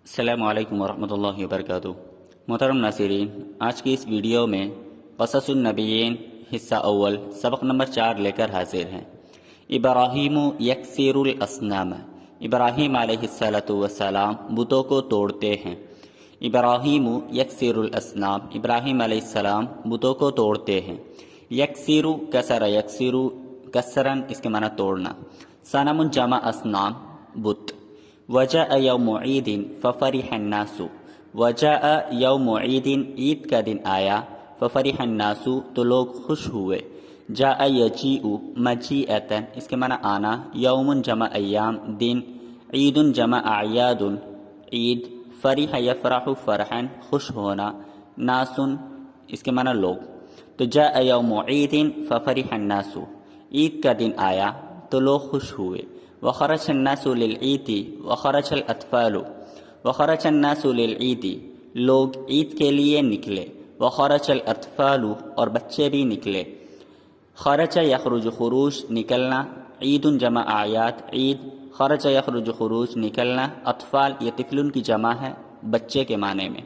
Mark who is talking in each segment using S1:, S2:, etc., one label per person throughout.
S1: السلام علیکم ورحمۃ اللہ وبرکاتہ۔ محترم ناظرین، آج کی اس ویڈیو میں قصص النبیین حصہ اول سبق نمبر 4 لے کر حاضر ہیں۔ ابراہیم یکسر الاسنام، ابراہیم علیہ السلام بتوں کو توڑتے ہیں۔ ابراہیم یکسر الاسنام، ابراہیم علیہ السلام بتوں کو توڑتے ہیں۔ یکسر کسر یکسر، کسرن اس کے معنی توڑنا۔ صنم جمع اسنام بت۔ وجاء یوم عید ففرح الناس، وجاء یوم عید عید کا دن آیا، ففرح الناس تو لوگ خوش ہوئے۔ جاء یجیء مجیئتا اس کے معنی آنا، یوم جمع ایام دن، عید جمع اعیاد عید، فرح یفرح فرحا خوش ہونا، ناس اس کے معنی لوگ۔ تو جاء یوم عید ففرح الناس عید کا دن آیا تو لوگ خوش ہوئے۔ وخرج الناس للعید وخرج الاطفال، وخرج الناس للعید لوگ عید کے لیے نکلے، وخرج الاطفال اور بچے بھی نکلے۔ خرج یخرج خروج نکلنا، عید جمع اعیاد عید، خرج یخرج خروج نکلنا، اطفال یہ طفل کی جمع ہے بچے کے معنی میں،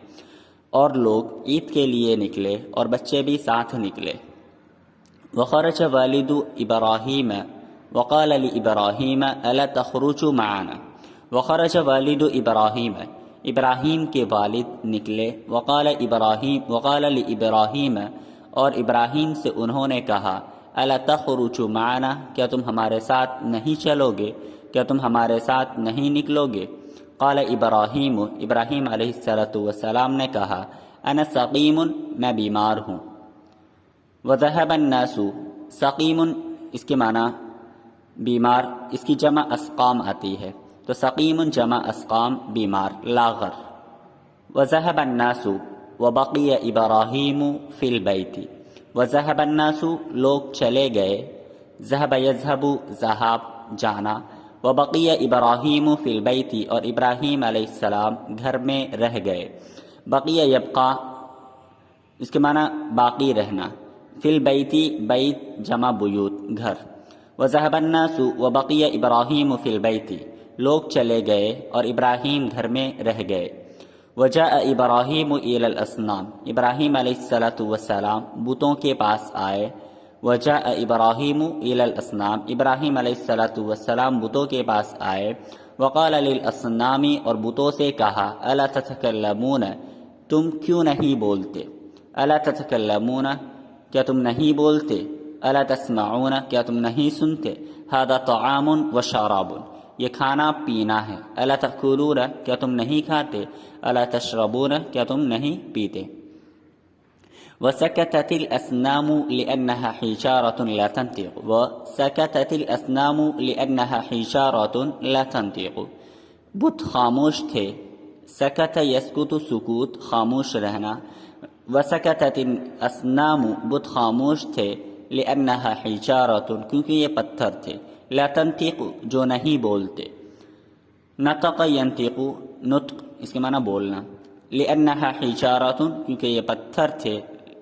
S1: اور لوگ عید کے لیے نکلے اور بچے بھی ساتھ نکلے۔ وخرج والد ابراہیم وقال لابراہیم الا تخرج معنا، وخرج والد ابراہیم ابراہیم کے والد نکلے، وقال لابراہیم اور ابراہیم سے انہوں نے کہا الا تخرج معنا کیا تم ہمارے ساتھ نہیں چلو گے، کیا تم ہمارے ساتھ نہیں نکلو گے؟ قال ابراہیم ابراہیم علیہ السلام نے کہا انا سقیم میں بیمار ہوں۔ وذهب الناس سقیم اس کے معنی بیمار، اس کی جمع اسقام آتی ہے، تو سقیم جمع اسقام بیمار لاغر۔ وذهب الناس وبقي ابراہیم فی البیت، وذهب الناس لوگ چلے گئے، ذهب یذهب ذہاب جانا، وبقي ابراہیم فی البیت اور ابراہیم علیہ السلام گھر میں رہ گئے۔ بقیہ یبقى اس کے معنی باقی رہنا، فی البیت بیت جمع بیوت گھر۔ وذهب الناس وبقي ابراہیم فی البیت لوگ چلے گئے اور ابراہیم گھر میں رہ گئے۔ وجاء ابراہیم الی الاصنام ابراہیم علیہ السلام بتوں کے پاس آئے۔ وجاء ابراہیم الی الاصنام ابراہیم علیہ السلام بتوں کے پاس آئے۔ وقال للاصنام اور بتوں سے کہا الا تتکلمون تم کیوں نہیں بولتے، الا تتکلمون کیا تم نہیں بولتے، الا تسمعون کیا تم نہیں سنتے، ھذا طعام و شراب یہ کھانا پینا ہے، الا تأکلون کیا تم نہیں کھاتے، الا تشربون کیا تم نہیں پیتے۔ وسکتت الاسنام لأنها حجارة لا تنطق، وسکتت الاسنام لأنها حجارة لا تنطق بت خاموش تھے، سکت یسکت سکوت خاموش رہنا، وسکتت الاسنام بت خاموش تھے، لأنها حجارة کیونکہ یہ پتھر تھے، لا تنطق جو نہیں بولتے، نطق ینطق نطق اس کے معنی بولنا، لأنها حجارة کیونکہ یہ پتھر تھے،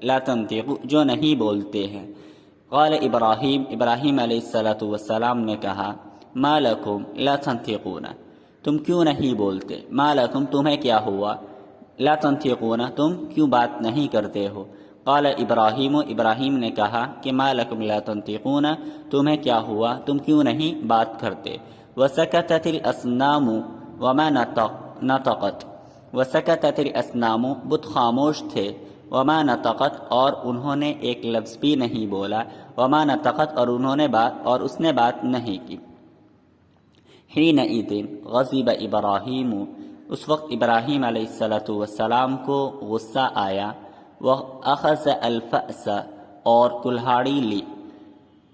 S1: لا تنطق جو نہیں بولتے ہیں۔ قال ابراہیم ابراہیم علیہ السلام نے کہا ما لکم لا تنطقون تم کیوں نہیں بولتے، ما لکم تمہیں کیا ہوا، لا تنطقون تم کیوں بات نہیں کرتے ہو۔ قال ابراہیم ابراہیم نے کہا کہ ما لکم لا تنطقون تمہیں کیا ہوا تم کیوں نہیں بات کرتے۔ وسکتت الاسنام وما نطقت وسکتت الاسنام بت خاموش تھے، وما نطقت اور انہوں نے ایک لفظ بھی نہیں بولا، وما نطقت اور اس نے بات نہیں کی۔ حینئذ غضب ابراہیم اس وقت ابراہیم علیہ السلام کو غصہ آیا، وَأَخَذَ الْفَأْسَ اور کلہاڑی لی۔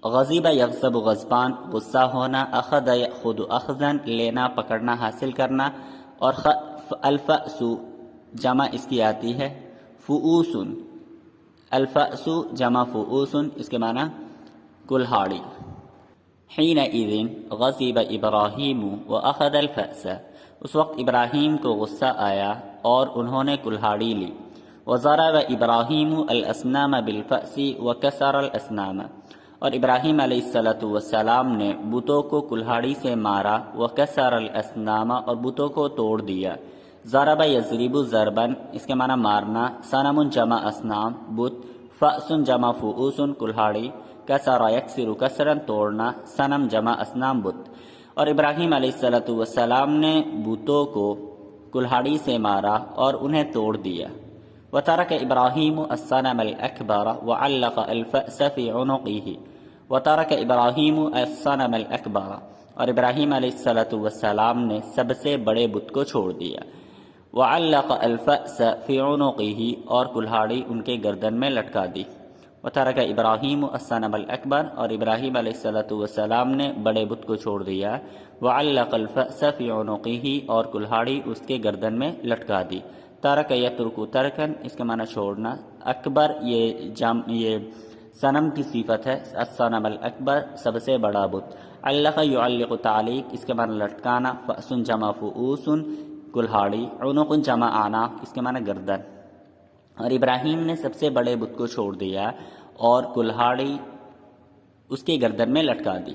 S1: غضب یغضب غضبان غصہ ہونا، اخذ یأخذ اخذاً لینا پکڑنا حاصل کرنا، اور الفأس جمع اس کی آتی ہے فؤوس، الفأس جمع فؤوس اس کے معنی کلہاڑی۔ حینئذ غضب ابراہیم وأخذ الفأس اس وقت ابراہیم کو غصہ آیا اور انہوں نے کلہاڑی لی۔ وضرب ابراہیم الاسنام بالفأس وکسر الاسنام اور ابراہیم علیہ السلام نے بتوں کو کلہاڑی سے مارا، وکسر الاسنام اور بتوں کو توڑ دیا۔ ضرب یضرب ضربن اس کے معنی مارنا، صنم جمع اصنام بت، فأس جمع فؤوس کلہاڑی، کسر یکسر کسرن توڑنا، صنم جمع اصنام بت۔ اور ابراہیم علیہ السلام نے بتوں کو کلہاڑی سے مارا اور انہیں توڑ دیا۔ وترک ابراہیم الصنم الاکبر وعلق الفأس فی عنقہ، وترک ابراہیم الصنم الاکبر، اور ابراہیم علیہ السلام نے سب سے بڑے بت کو چھوڑ دیا۔ وعلق الفأس فی عنقہ، اور کلہاڑی ان کے گردن میں لٹکا دی۔ وترک ابراہیم الصنم الاکبر، اور ابراہیم علیہ السلام نے بڑے بت کو چھوڑ دیا۔ وعلق الفأس فی عنقہ، اور کلہاڑی اس کے گردن میں لٹکا دی۔ ترک یترک ترکن اس کے معنی چھوڑنا، اکبر یہ صنم کی صفت ہے، الصنم الاکبر سب سے بڑا بت۔ علق یعلق تعلیق اس کے معنی لٹکانا، فأس جمع فؤوس کلہاڑی، عنق جمع اعناق اس کے معنی گردن۔ اور ابراہیم نے سب سے بڑے بت کو چھوڑ دیا اور کلہاڑی اس کے گردن میں لٹکا دی۔